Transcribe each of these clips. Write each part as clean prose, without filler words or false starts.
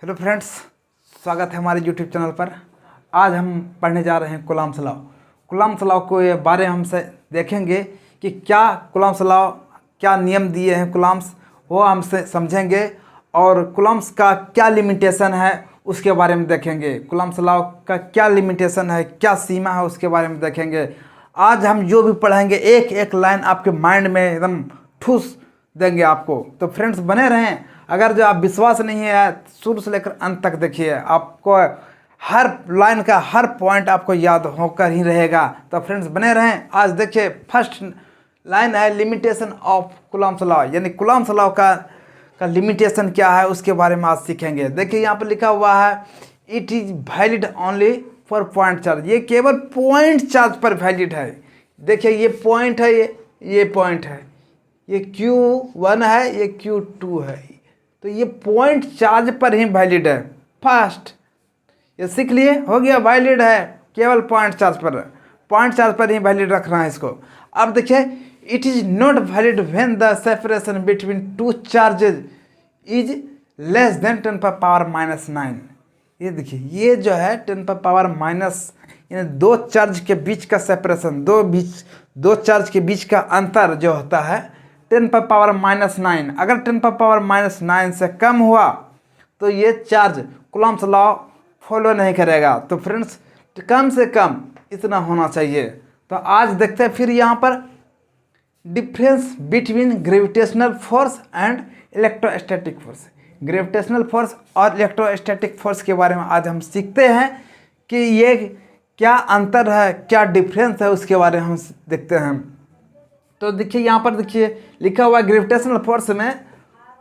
Hello friends, स्वागत है हमारे यूट्यूब चैनल पर। आज हम पढ़ने जा रहे हैं कूलम्ब्स लॉ। कूलम्ब्स लॉ को ये बारे हमसे देखेंगे कि क्या कूलम्ब्स लॉ, क्या नियम दिए हैं कूलम्ब्स, वो हमसे समझेंगे। और कूलम्ब्स का क्या लिमिटेशन है उसके बारे में देखेंगे। कूलम्ब्स लॉ का क्या लिमिटेशन है, क्या सीमा है, उसके बारे में देखेंगे। आज हम जो भी पढ़ेंगे एक एक लाइन आपके माइंड में एकदम ठूस देंगे आपको। तो फ्रेंड्स बने रहें। अगर जो आप विश्वास नहीं है शुरू से लेकर अंत तक देखिए, आपको हर लाइन का हर पॉइंट आपको याद होकर ही रहेगा। तो फ्रेंड्स बने रहें। आज देखिए फर्स्ट लाइन है लिमिटेशन ऑफ कूलम्ब्स लॉ, यानी कूलम्ब्स लॉ का लिमिटेशन क्या है उसके बारे में आज सीखेंगे। देखिए यहाँ पर लिखा हुआ है it is valid only for point charge. ये केवल पॉइंट चार्ज पर वैलिड है। देखिए ये पॉइंट है, ये पॉइंट है, ये Q1 है, ये Q2 है। तो ये पॉइंट चार्ज पर ही वैलिड है। फर्स्ट ये सीख लिए, हो गया वैलिड है केवल पॉइंट चार्ज पर। पॉइंट चार्ज पर ही वैलिड रखना है इसको। अब देखिए it is not valid when the separation between two charges is less than 10⁻⁹। ये देखिए ये जो है 10⁻⁻, यानी दो चार्ज के बीच का सेपरेशन, दो चार्ज के बीच का अंतर जो होता है 10⁻⁹। अगर 10⁻⁹ से कम हुआ तो ये चार्ज कूलम्ब्स लॉ फॉलो नहीं करेगा। तो फ्रेंड्स कम से कम इतना होना चाहिए। तो आज देखते हैं फिर यहाँ पर difference between gravitational force and electrostatic force. Gravitational force और इलेक्ट्रोस्टैटिक फोर्स के बारे में आज हम सीखते हैं कि ये क्या अंतर है, क्या डिफरेंस है, उसके बारे में हम देखते हैं। तो देखिए यहाँ पर देखिए लिखा हुआ है ग्रेविटेशनल फोर्स में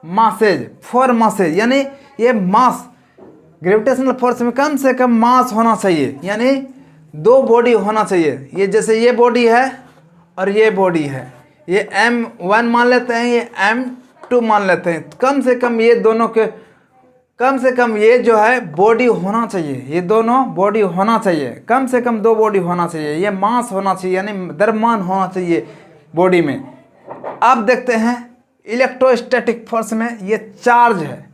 मासेज, 4 मासेज, यानी ये मास ग्रेविटेशनल फोर्स में कम से कम मास होना चाहिए, यानी 2 बॉडी होना चाहिए। ये जैसे ये बॉडी है और ये बॉडी है, ये M1 मान लेते हैं, ये M2 मान लेते हैं। कम से कम ये दोनों के कम से कम ये जो है बॉडी होना चाहिए, ये दोनों बॉडी होना चाहिए, कम से कम 2 बॉडी होना चाहिए। ये मास होना चाहिए, यानी द्रव्यमान होना चाहिए बॉडी में। अब देखते हैं इलेक्ट्रोस्टैटिक फोर्स में ये चार्ज है,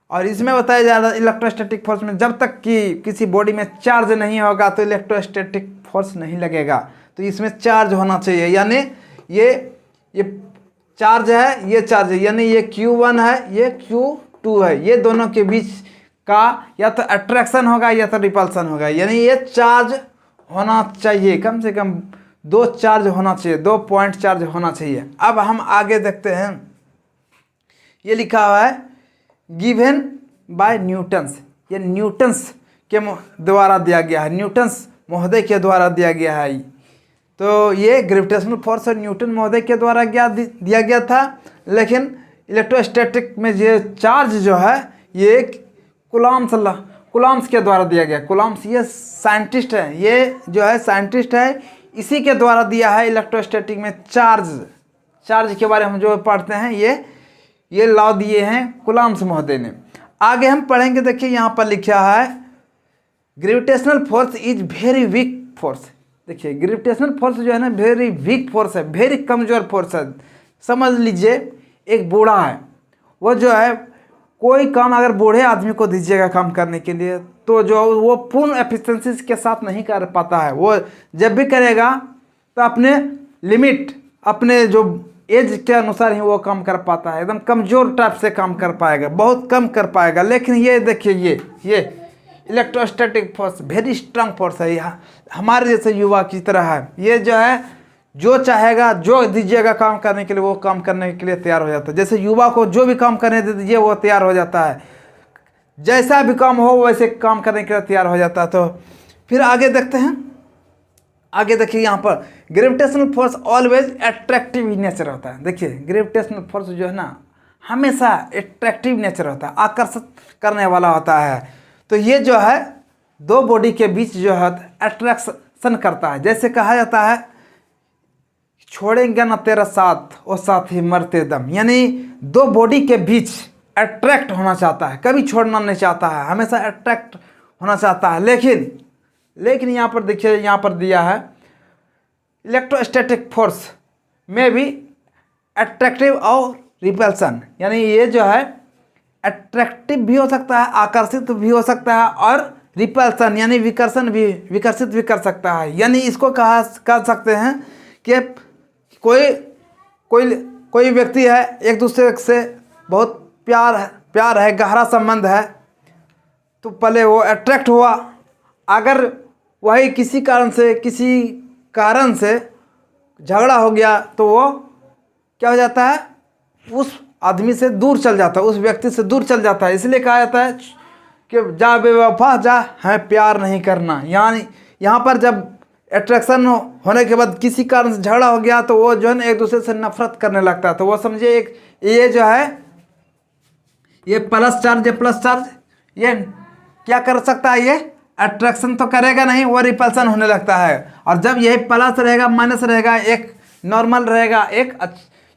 और इसमें बताया जा रहा है इलेक्ट्रोस्टैटिक फोर्स में जब तक कि किसी बॉडी में चार्ज नहीं होगा तो इलेक्ट्रोस्टैटिक फोर्स नहीं लगेगा। तो इसमें चार्ज होना चाहिए, यानी ये चार्ज है, ये चार्ज है, यानी ये Q1 है, ये Q2 है। ये दोनों के बीच का या तो अट्रैक्शन होगा या तो रिपल्सन होगा, यानी ये चार्ज होना चाहिए, कम से कम 2 चार्ज होना चाहिए, 2 पॉइंट चार्ज होना चाहिए। अब हम आगे देखते हैं, ये लिखा हुआ है गिवन बाय न्यूटन्स। ये न्यूटन्स के द्वारा दिया गया है, न्यूटन्स महोदय के द्वारा दिया गया है। तो ये ग्रेविटेशनल फोर्स न्यूटन महोदय के द्वारा दिया गया था, लेकिन इलेक्ट्रोस्टैटिक में ये चार्ज जो है ये कूलम्ब्स के द्वारा दिया गया। कूलम्ब्स ये साइंटिस्ट है, ये जो है साइंटिस्ट है, इसी के द्वारा दिया है इलेक्ट्रोस्टैटिक में चार्ज के बारे में हम जो पढ़ते हैं ये लॉ दिए हैं कूलम्ब्स महोदय ने। आगे हम पढ़ेंगे। देखिए यहाँ पर लिखा है gravitational force is very weak force. देखिए ग्रेविटेशनल फोर्स जो है ना वेरी वीक फोर्स है, वेरी कमजोर फोर्स है। समझ लीजिए एक बूढ़ा है, वो जो है कोई काम अगर बूढ़े आदमी को दीजिएगा काम करने के लिए तो जो वो पूर्ण एफिशिएंसी के साथ नहीं कर पाता है। वो जब भी करेगा तो अपने लिमिट, अपने जो एज के अनुसार ही वो काम कर पाता है, एकदम कमज़ोर टाइप से काम कर पाएगा, बहुत कम कर पाएगा। लेकिन ये देखिए ये electrostatic force very strong force है, हमारे जैसे युवा की तरह है। ये जो है जो चाहेगा, जो दीजिएगा काम करने के लिए वो काम करने के लिए तैयार हो जाता है। जैसे युवा को जो भी काम करने दे दीजिए वो तैयार हो जाता है, जैसा भी काम हो वैसे काम करने के लिए तैयार हो जाता है। तो फिर आगे देखते हैं। आगे देखिए यहाँ पर gravitational force always attractive nature होता है। देखिए ग्रेविटेशनल फोर्स जो है ना हमेशा अट्रैक्टिव नेचर होता है, आकर्षित करने वाला होता है। तो ये जो है 2 बॉडी के बीच जो है अट्रैक्शन करता है। जैसे कहा जाता है छोड़ेंगे ना तेरा साथ और साथ ही मरते दम, यानी 2 बॉडी के बीच अट्रैक्ट होना चाहता है, कभी छोड़ना नहीं चाहता है, हमेशा अट्रैक्ट होना चाहता है। लेकिन यहाँ पर देखिए, यहाँ पर दिया है इलेक्ट्रोस्टैटिक फोर्स में भी अट्रैक्टिव और रिपल्सन, यानी ये जो है अट्रैक्टिव भी हो सकता है, आकर्षित भी हो सकता है, और रिपल्सन यानी विकर्षण भी, विकर्षित भी कर सकता है। यानी इसको कह सकते हैं कि कोई कोई कोई व्यक्ति है, एक दूसरे से बहुत प्यार है, गहरा संबंध है, तो पहले वो अट्रैक्ट हुआ। अगर वही किसी कारण से झगड़ा हो गया तो वो क्या हो जाता है, उस आदमी से दूर चल जाता है, उस व्यक्ति से दूर चल जाता है। इसलिए कहा जाता है कि जा बेवफा जा, है प्यार नहीं करना। यानी यहाँ पर जब अट्रैक्शन होने के बाद किसी कारण से झगड़ा हो गया तो वो जो है ना एक दूसरे से नफरत करने लगता है। तो वो समझिए एक ये जो है ये प्लस चार्ज ये क्या कर सकता है, ये अट्रैक्शन तो करेगा नहीं, वो रिपल्सन होने लगता है। और जब यही प्लस रहेगा माइनस रहेगा, एक नॉर्मल रहेगा,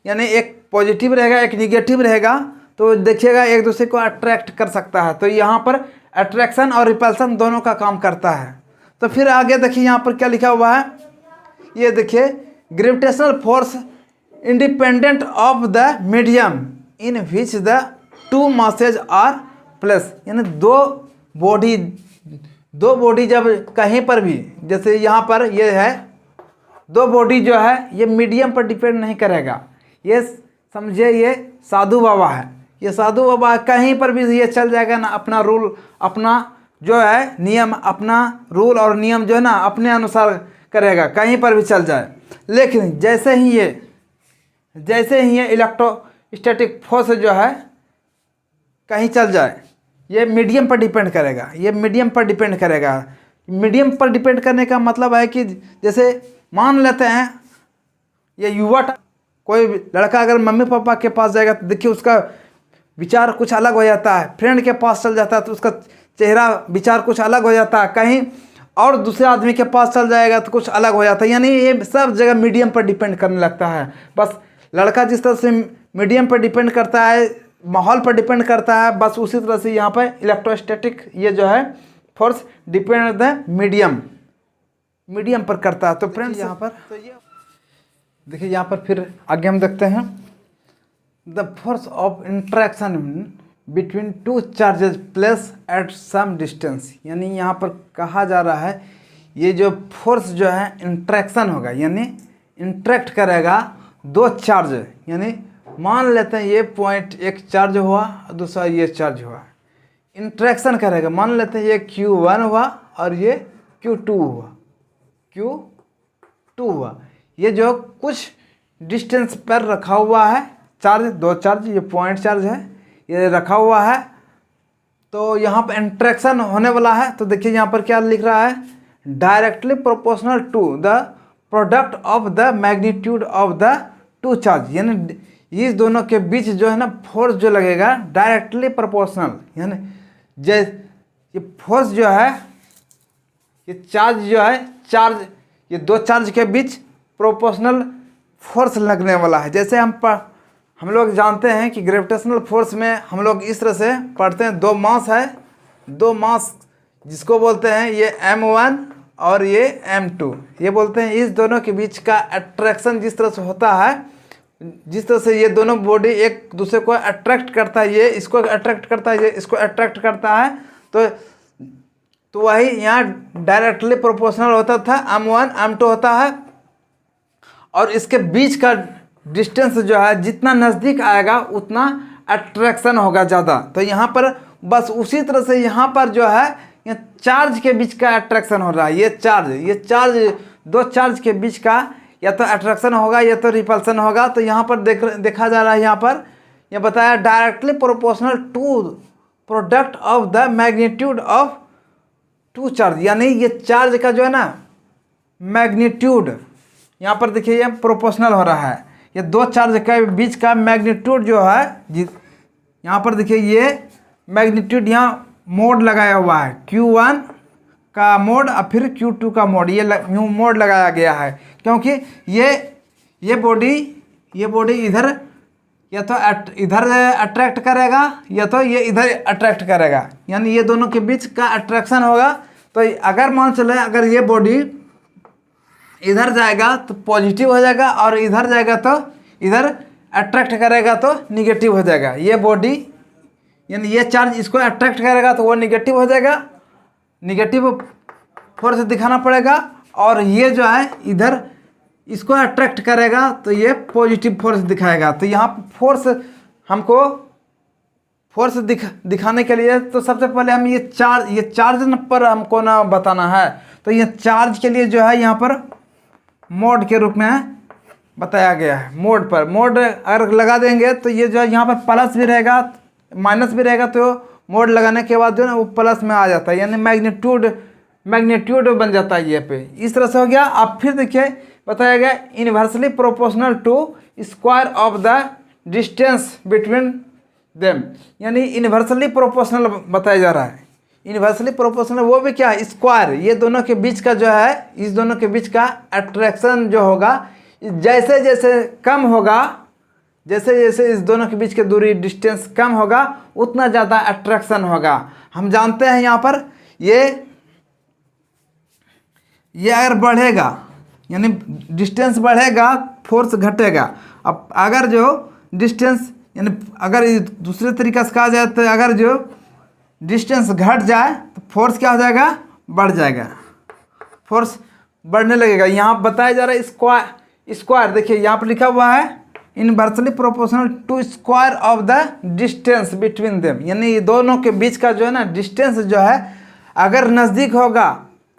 यानी एक पॉजिटिव रहेगा, एक निगेटिव रहेगा, तो देखिएगा एक दूसरे को अट्रैक्ट कर सकता है। तो यहाँ पर अट्रैक्शन और रिपल्सन दोनों का काम करता है। तो फिर आगे देखिए यहाँ पर क्या लिखा हुआ है, ये देखिए gravitational force independent of the medium in which the two masses are plus. यानी दो बॉडी जब कहीं पर भी, जैसे यहाँ पर ये है, दो बॉडी जो है ये मीडियम पर डिपेंड नहीं करेगा। ये समझिए ये साधु बाबा है, ये साधु बाबा कहीं पर भी ये चल जाएगा ना, अपना रूल, अपना जो है नियम, अपना रूल और नियम जो है ना अपने अनुसार करेगा, कहीं पर भी चल जाए। लेकिन जैसे ही ये इलेक्ट्रोस्टैटिक फोर्स जो है कहीं चल जाए, ये मीडियम पर डिपेंड करेगा, ये मीडियम पर डिपेंड करेगा। मीडियम पर डिपेंड करने का मतलब है कि जैसे मान लेते हैं ये युवा, कोई लड़का अगर मम्मी पापा के पास जाएगा तो देखिए उसका विचार कुछ अलग हो जाता है, फ्रेंड के पास चल जाता है तो उसका चेहरा विचार कुछ अलग हो जाता है, कहीं और दूसरे आदमी के पास चल जाएगा तो कुछ अलग हो जाता है। यानी ये सब जगह मीडियम पर डिपेंड करने लगता है। बस लड़का जिस तरह से मीडियम पर डिपेंड करता है, माहौल पर डिपेंड करता है, बस उसी तरह से यहाँ पर इलेक्ट्रोस्टैटिक ये जो है फोर्स डिपेंड द मीडियम पर करता है। तो फ्रेंड्स यहाँ पर देखिए, यहाँ पर फिर आगे हम देखते हैं the force of interaction between two charges placed at some distance. यानी यहाँ पर कहा जा रहा है ये जो फोर्स जो है इंट्रैक्शन होगा, यानी इंट्रैक्ट करेगा दो चार्ज। यानी मान लेते हैं ये पॉइंट एक चार्ज हुआ, दूसरा ये चार्ज हुआ, इंट्रैक्शन करेगा। मान लेते हैं ये Q1 हुआ और ये Q2 हुआ। ये जो कुछ डिस्टेंस पर रखा हुआ है चार्ज, दो चार्ज, ये पॉइंट चार्ज है, ये रखा हुआ है, तो यहाँ पर इंट्रैक्शन होने वाला है। तो देखिए यहाँ पर क्या लिख रहा है, directly proportional to the product of the magnitude of the two charge. यानी इस दोनों के बीच जो है ना फोर्स जो लगेगा डायरेक्टली प्रोपोर्शनल, यानी ये फोर्स जो है, ये चार्ज जो है, ये दो चार्ज के बीच प्रोपोर्शनल फोर्स लगने वाला है। जैसे हम लोग जानते हैं कि ग्रेविटेशनल फोर्स में हम लोग इस तरह से पढ़ते हैं, दो मास जिसको बोलते हैं ये M1 और ये M2, ये बोलते हैं इस दोनों के बीच का अट्रैक्शन जिस तरह से होता है, जिस तरह से ये दोनों बॉडी एक दूसरे को अट्रैक्ट करता है, ये इसको अट्रैक्ट करता है, ये इसको अट्रैक्ट करता है, तो वही यहाँ डायरेक्टली प्रोपोर्शनल होता था, M1 M2 होता है, और इसके बीच का डिस्टेंस जो है जितना नज़दीक आएगा उतना अट्रैक्शन होगा ज़्यादा। तो यहाँ पर बस उसी तरह से यहाँ पर जो है ये चार्ज के बीच का अट्रैक्शन हो रहा है। ये चार्ज दो चार्ज के बीच का या तो अट्रैक्शन होगा या तो रिपल्सन होगा। तो यहाँ पर देखा जा रहा है, यहाँ पर यह बताया directly proportional to product of the magnitude of two charge. यानी ये चार्ज का जो है ना मैग्नीट्यूड यहाँ पर देखिए ये प्रोपोर्शनल हो रहा है, ये दो चार्ज के बीच का मैग्नीट्यूड जो है, यहाँ पर देखिए ये मैग्नीट्यूड यहाँ मोड लगाया हुआ है, Q1 का मोड और फिर Q2 का मोड, ये मोड लगाया गया है क्योंकि ये बॉडी इधर या तो इधर अट्रैक्ट करेगा या तो ये इधर अट्रैक्ट करेगा, यानी ये दोनों के बीच का अट्रैक्शन होगा। तो अगर मान चले अगर ये बॉडी इधर जाएगा तो पॉजिटिव हो जाएगा और इधर जाएगा तो इधर अट्रैक्ट करेगा तो निगेटिव हो जाएगा। ये बॉडी यानी ये चार्ज इसको अट्रैक्ट करेगा तो वो निगेटिव हो जाएगा, निगेटिव फोर्स दिखाना पड़ेगा। और ये जो है इधर इसको अट्रैक्ट करेगा तो ये पॉजिटिव फोर्स दिखाएगा। तो यहाँ फोर्स हमको फोर्स दिखाने के लिए तो सबसे पहले हम ये चार्ज पर हमको ना बताना है। तो ये चार्ज के लिए जो है यहाँ पर मोड के रूप में बताया गया है। मोड पर मोड अगर लगा देंगे तो ये जो है यहाँ पर प्लस भी रहेगा माइनस भी रहेगा, तो मोड लगाने के बाद जो है ना वो प्लस में आ जाता है, यानी मैग्नीट्यूड बन जाता है ये पे। इस तरह से हो गया। अब फिर देखिए बताया गया inversely proportional to square of the distance between them, यानी इन्वर्सली प्रोपोर्शनल बताया जा रहा है। इन्वर्सली प्रोपोर्शनल वो भी क्या है, स्क्वायर। ये दोनों के बीच का जो है, इस दोनों के बीच का अट्रैक्शन जो होगा जैसे जैसे कम होगा, जैसे जैसे इस दोनों के बीच की दूरी डिस्टेंस कम होगा उतना ज़्यादा अट्रैक्शन होगा। हम जानते हैं यहाँ पर ये अगर बढ़ेगा यानी डिस्टेंस बढ़ेगा फोर्स घटेगा। अब अगर जो डिस्टेंस यानी अगर दूसरे तरीके से कहा जाए तो अगर जो डिस्टेंस घट जाए तो फोर्स क्या हो जाएगा, बढ़ जाएगा, फोर्स बढ़ने लगेगा। यहाँ बताया जा रहा है स्क्वायर देखिए यहाँ पर लिखा हुआ है inversely proportional to square of the distance between them, यानी ये दोनों के बीच का जो है ना डिस्टेंस जो है अगर नज़दीक होगा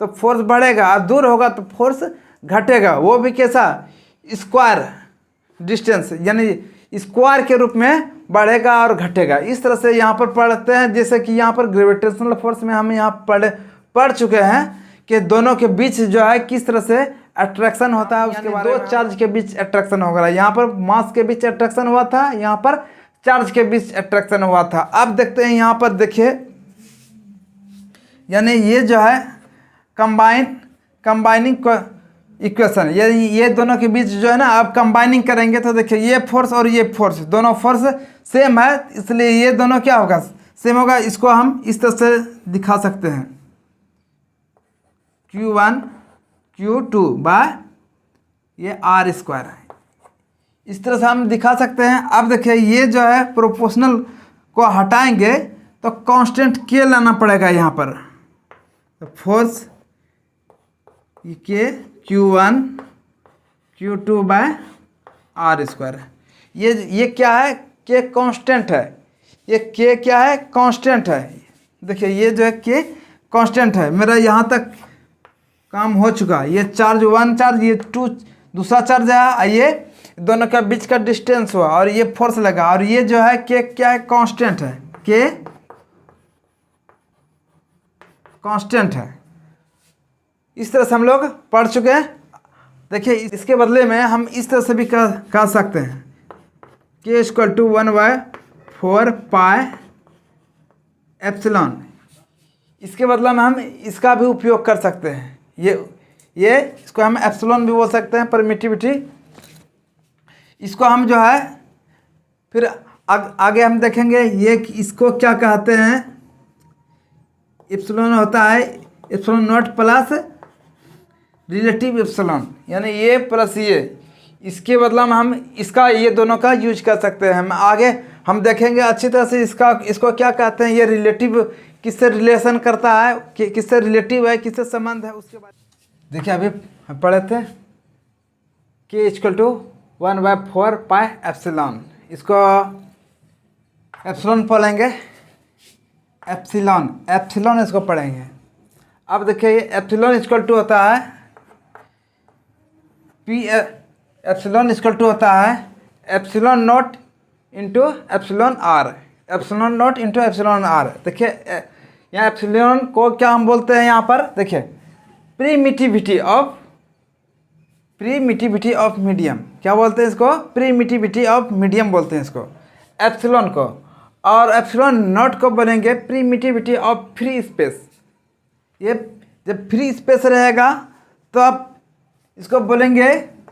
तो फोर्स बढ़ेगा और दूर होगा तो फोर्स घटेगा। वो भी कैसा, स्क्वायर डिस्टेंस यानी स्क्वायर के रूप में बढ़ेगा और घटेगा। इस तरह से यहाँ पर पढ़ते हैं, जैसे कि यहाँ पर ग्रेविटेशनल फोर्स में हम यहाँ पढ़ चुके हैं कि दोनों के बीच जो है किस तरह से अट्रैक्शन होता है। उसके बाद दो चार्ज के बीच अट्रैक्शन होगा। यहाँ पर मास के बीच अट्रैक्शन हुआ था, यहाँ पर चार्ज के बीच अट्रैक्शन हुआ था। अब देखते हैं यहाँ पर देखिए, यानी ये जो है कंबाइनिंग इक्वेशन, ये दोनों के बीच जो है ना आप कंबाइनिंग करेंगे तो देखिए ये फोर्स और ये फोर्स दोनों फोर्स सेम है, इसलिए ये दोनों क्या होगा, सेम होगा। इसको हम इस तरह से दिखा सकते हैं Q1 Q2 बाय ये R स्क्वायर है, इस तरह से हम दिखा सकते हैं। अब देखिए ये जो है प्रोपोर्शनल को हटाएंगे तो कांस्टेंट K लाना पड़ेगा यहाँ पर, तो फोर्स के Q1 Q2 bye R square. ये क्या है, K कांस्टेंट है, ये K क्या है, कांस्टेंट है। देखिए ये जो है K कांस्टेंट है। मेरा यहाँ तक काम हो चुका। ये चार्ज 1 चार्ज, ये 2 दूसरा चार्ज है, ये दोनों के बीच का डिस्टेंस हुआ और ये फोर्स लगा, और ये जो है K क्या है, कांस्टेंट है, K कांस्टेंट है। इस तरह से हम लोग पढ़ चुके हैं। देखिए इसके बदले में हम इस तरह से भी कह सकते हैं K = 1/4 पाई एप्सिलॉन। इसके बदले में हम इसका भी उपयोग कर सकते हैं, ये इसको हम एप्सिलॉन भी बोल सकते हैं, परमिटिविटी। इसको हम जो है फिर आगे हम देखेंगे ये इसको क्या कहते हैं। एप्सिलॉन होता है epsilon not plus relative epsilon, यानी ये प्लस ये, इसके बदला में हम इसका ये दोनों का यूज कर सकते हैं। हम आगे हम देखेंगे अच्छी तरह से इसको क्या कहते हैं, ये रिलेटिव किससे रिलेशन करता है, किससे रिलेटिव है, किससे संबंध है, उसके बाद देखिए अभी हम पढ़े थे K = 1/4 पाई एप्सिलॉन। इसको एप्सिलॉन पढ़ेंगे, एप्सिलॉन इसको पढ़ेंगे। अब देखिए एप्सिलॉन = होता है एप्सिलॉन = होता है epsilon naught into epsilon R, epsilon naught into epsilon R. देखिए यहाँ एप्सिलॉन को क्या हम बोलते हैं, यहाँ पर देखिए प्रीमिटिविटी ऑफ मीडियम, क्या बोलते हैं इसको, प्रीमिटिविटी ऑफ मीडियम बोलते हैं इसको एप्सिलॉन को। और एप्सिलॉन नॉट को बोलेंगे प्रीमिटिविटी ऑफ फ्री स्पेस। ये जब फ्री स्पेस रहेगा तो आप इसको बोलेंगे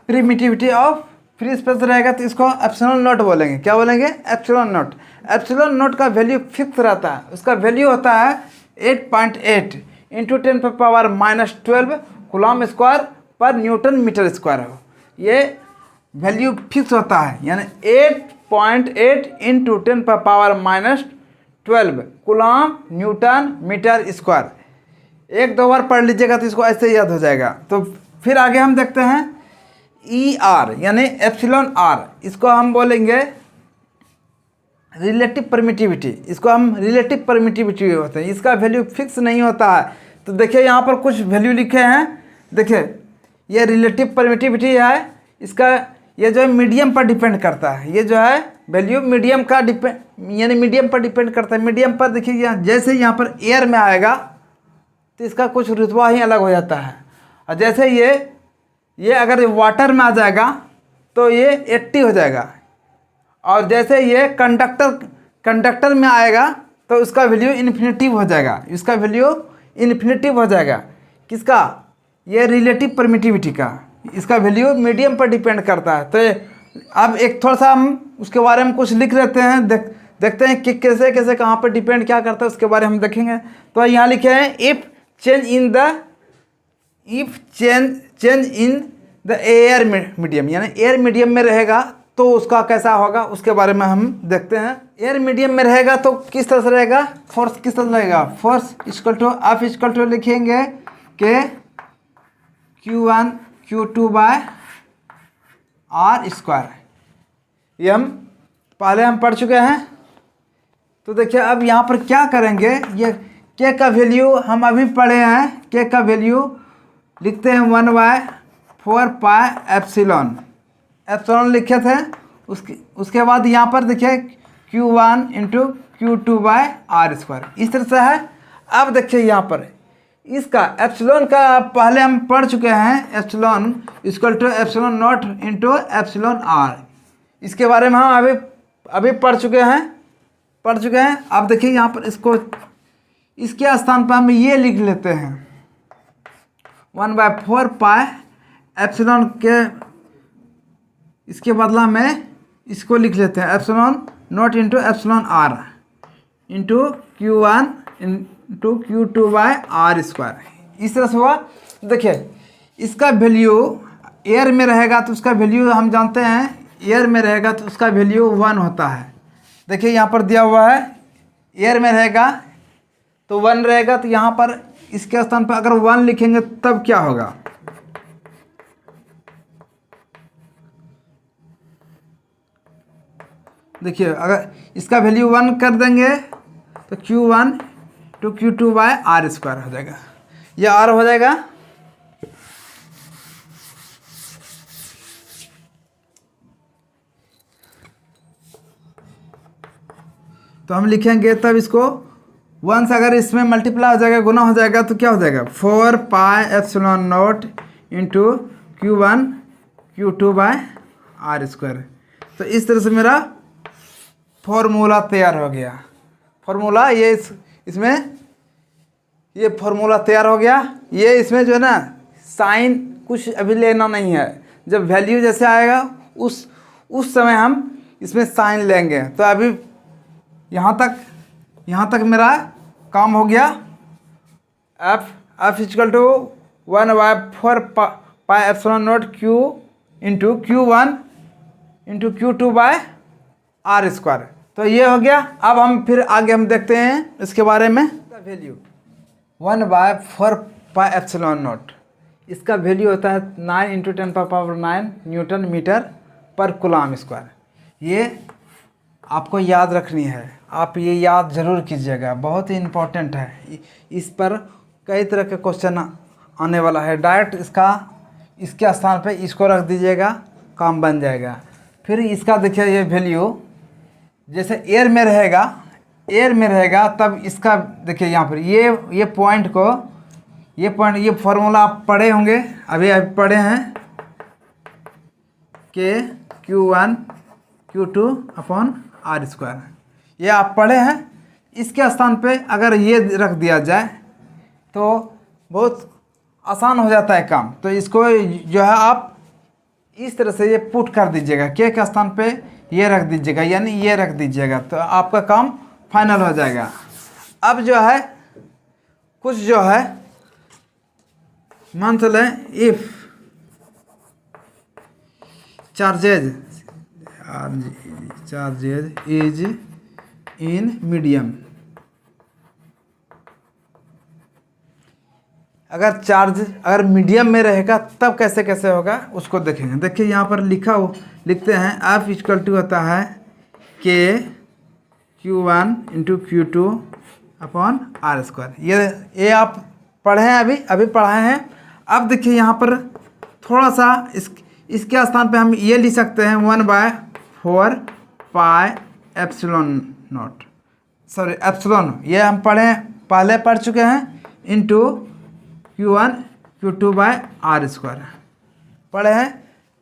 प्रीमिटिविटी ऑफ फ्री स्पेस रहेगा तो इसको एप्सिलॉन नॉट बोलेंगे। क्या बोलेंगे, एप्सिलॉन नॉट। एप्सिलॉन नॉट का वैल्यू फिक्स रहता है, उसका वैल्यू होता है 8.8 × 10⁻⁻12 कूलम स्क्वायर पर न्यूटन मीटर स्क्वायर हो। ये वैल्यू फिक्स होता है, यानी 8.8 × 10⁻⁻12 12 कूलम न्यूटन मीटर स्क्वायर। एक दो बार पढ़ लीजिएगा तो इसको ऐसे याद हो जाएगा। तो फिर आगे हम देखते हैं ई आर यानी एप्सिलॉन आर, इसको हम बोलेंगे रिलेटिव परमिटिविटी। इसको हम रिलेटिव परमिटिविटी होते हैं, इसका वैल्यू फिक्स नहीं होता है। तो देखिए यहाँ पर कुछ वैल्यू लिखे हैं, देखिए ये रिलेटिव परमिटिविटी है, इसका ये जो है मीडियम पर डिपेंड करता है। ये जो है वैल्यू मीडियम का यानी मीडियम पर डिपेंड करता है। मीडियम पर देखिए यहाँ जैसे यहाँ पर एयर में आएगा तो इसका कुछ रुतबा ही अलग हो जाता है, और जैसे ये अगर वाटर में आ जाएगा तो ये 80 हो जाएगा, और जैसे ये कंडक्टर में आएगा तो उसका वैल्यू इन्फिनिटिव हो जाएगा। इसका वैल्यू इन्फिनिटिव हो जाएगा। किसका? ये रिलेटिव परमिटिविटी का। इसका वैल्यू मीडियम पर डिपेंड करता है। तो अब एक थोड़ा सा हम उसके बारे में कुछ लिख लेते हैं, देखते हैं कि कैसे कैसे कहाँ पर डिपेंड क्या करता है, उसके बारे में हम देखेंगे। तो यहाँ लिखे हैं if change in the air medium, यानी एयर मीडियम में रहेगा तो उसका कैसा होगा उसके बारे में हम देखते हैं। एयर मीडियम में रहेगा तो किस तरह से रहेगा, फोर्स किस तरह से रहेगा, force equal to F equal to लिखेंगे K Q1 Q2 by R square. ये हम पहले पढ़ चुके हैं। तो देखिए अब यहाँ पर क्या करेंगे, ये के का वैल्यू हम अभी पढ़े हैं, के का वैल्यू लिखते हैं 1/4 पाई एप्सिलॉन लिखे थे। उसके बाद यहाँ पर देखिए Q1 into Q2 by R square, इस तरह से है। अब देखिए यहाँ पर इसका एप्सिलॉन का पहले हम पढ़ चुके हैं, epsilon equal to epsilon naught into epsilon R. इसके बारे में हम अभी पढ़ चुके हैं। अब देखिए यहाँ पर इसके स्थान पर हम ये लिख लेते हैं 1/4 पाई एप्सिलॉन के, इसके बदला में इसको लिख लेते हैं epsilon naught into epsilon R into Q1 into Q2 by R square. इस तरह से हुआ। देखिए इसका वैल्यू एयर में रहेगा तो उसका वैल्यू हम जानते हैं, एयर में रहेगा तो उसका वैल्यू 1 होता है। देखिए यहाँ पर दिया हुआ है एयर में रहेगा तो 1 रहेगा, तो यहाँ पर इसके स्थान पर अगर 1 लिखेंगे तब क्या होगा, देखिए अगर इसका वैल्यू 1 कर देंगे तो Q1 to Q2 by R square हो जाएगा, यह आर हो जाएगा। तो हम लिखेंगे तब इसको 1 से अगर इसमें मल्टीप्लाई हो जाएगा, गुना हो जाएगा तो क्या हो जाएगा 4 pi epsilon naught into Q1 Q2 by R square. तो इस तरह से मेरा फॉर्मूला तैयार हो गया। फॉर्मूला इसमें ये फॉर्मूला तैयार हो गया। ये इसमें जो है ना साइन कुछ अभी लेना नहीं है, जब वैल्यू जैसे आएगा उस समय हम इसमें साइन लेंगे। तो अभी यहाँ तक मेरा काम हो गया। F equal to 1/4 pi epsilon naught Q into Q1 into Q2 by R square. तो ये हो गया। अब हम फिर आगे हम देखते हैं इसके बारे में। वैल्यू 1/4 पाई एप्सिलॉन नॉट, इसका वैल्यू होता है 9 इंटू 10⁻9 न्यूटन मीटर पर कूलम स्क्वायर। ये आपको याद रखनी है, आप ये याद ज़रूर कीजिएगा, बहुत ही इम्पोर्टेंट है। इस पर कई तरह के क्वेश्चन आने वाला है। डायरेक्ट इसके स्थान पे इसको रख दीजिएगा, काम बन जाएगा। फिर इसका देखिए ये वैल्यू जैसे एयर में रहेगा तब इसका देखिए यहाँ पर ये पॉइंट ये फॉर्मूला आप पढ़े होंगे, अभी पढ़े हैं के Q1 Q2 upon R square, ये आप पढ़े हैं। इसके स्थान पे अगर ये रख दिया जाए तो बहुत आसान हो जाता है काम। तो इसको जो है आप इस तरह से ये पुट कर दीजिएगा, के स्थान पे ये रख दीजिएगा, यानी ये रख दीजिएगा, तो आपका काम फाइनल हो जाएगा। अब जो है कुछ जो है मान चलें if charges is in medium, अगर मीडियम में रहेगा तब कैसे कैसे होगा उसको देखेंगे। देखिए यहाँ पर लिखते हैं F इक्वल टू होता है K Q1 into Q2 upon R square. ये आप पढ़े हैं, अभी पढ़ाए हैं। अब देखिए यहाँ पर थोड़ा सा इसके स्थान पे हम ये लिख सकते हैं 1/4 pi epsilon not, sorry epsilon, ये हम पहले पढ़ चुके हैं, into Q1 Q2 by R square पढ़े हैं।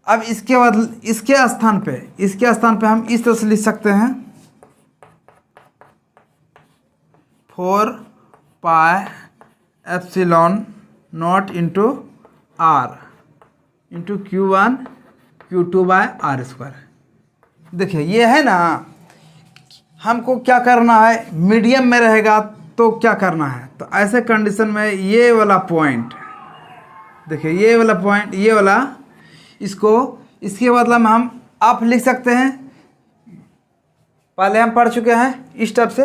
अब इसके स्थान पे हम इस तरह से लिख सकते हैं 4 pi epsilon naught into R into Q1 Q2 by R square. देखिए ये है ना, हमको क्या करना है, मीडियम में रहेगा तो क्या करना है, तो ऐसे कंडीशन में ये वाला पॉइंट, देखिए ये वाला पॉइंट, ये वाला, इसके बदला में हम आप लिख सकते हैं, पहले हम पढ़ चुके हैं इस टाइप से,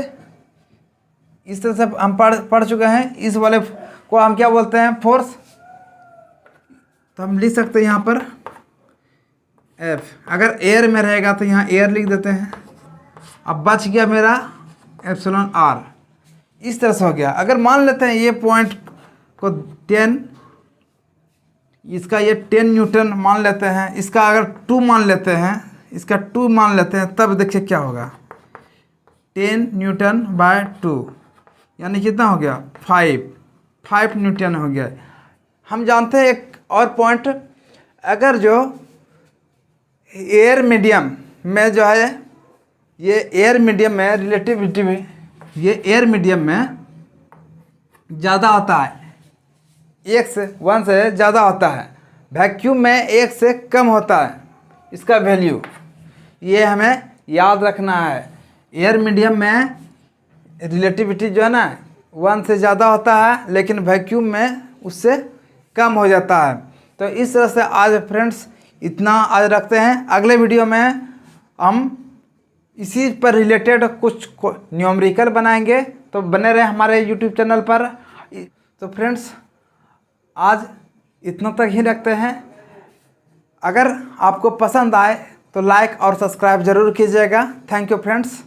इस तरह से हम पढ़ चुके हैं। इस वाले को हम क्या बोलते हैं, फोर्स। तो हम लिख सकते हैं यहाँ पर F, अगर एयर में रहेगा तो यहाँ एयर लिख देते हैं। अब बच गया मेरा एप्सिलॉन आर, इस तरह से हो गया। अगर मान लेते हैं ये पॉइंट को 10, इसका ये 10 न्यूटन मान लेते हैं, इसका अगर 2 मान लेते हैं, इसका 2 मान लेते हैं, तब देखिए क्या होगा, 10 न्यूटन बाय 2 यानी कितना हो गया, 5 न्यूटन हो गया। हम जानते हैं एक और पॉइंट, अगर जो एयर मीडियम में जो है, ये एयर मीडियम में रिलेटिविटी में, ये एयर मीडियम में ज़्यादा होता है, 1 से ज़्यादा होता है, वैक्यूम में 1 से कम होता है इसका वैल्यू। ये हमें याद रखना है। एयर मीडियम में रिलेटिविटी जो है ना 1 से ज़्यादा होता है, लेकिन वैक्यूम में उससे कम हो जाता है। तो इस तरह से आज फ्रेंड्स इतना आज रखते हैं। अगले वीडियो में हम इसी पर रिलेटेड कुछ न्यूमेरिकल बनाएंगे, तो बने रहे हमारे यूट्यूब चैनल पर। तो फ्रेंड्स आज इतना तक ही रखते हैं। अगर आपको पसंद आए तो लाइक और सब्सक्राइब ज़रूर कीजिएगा। Thank you friends.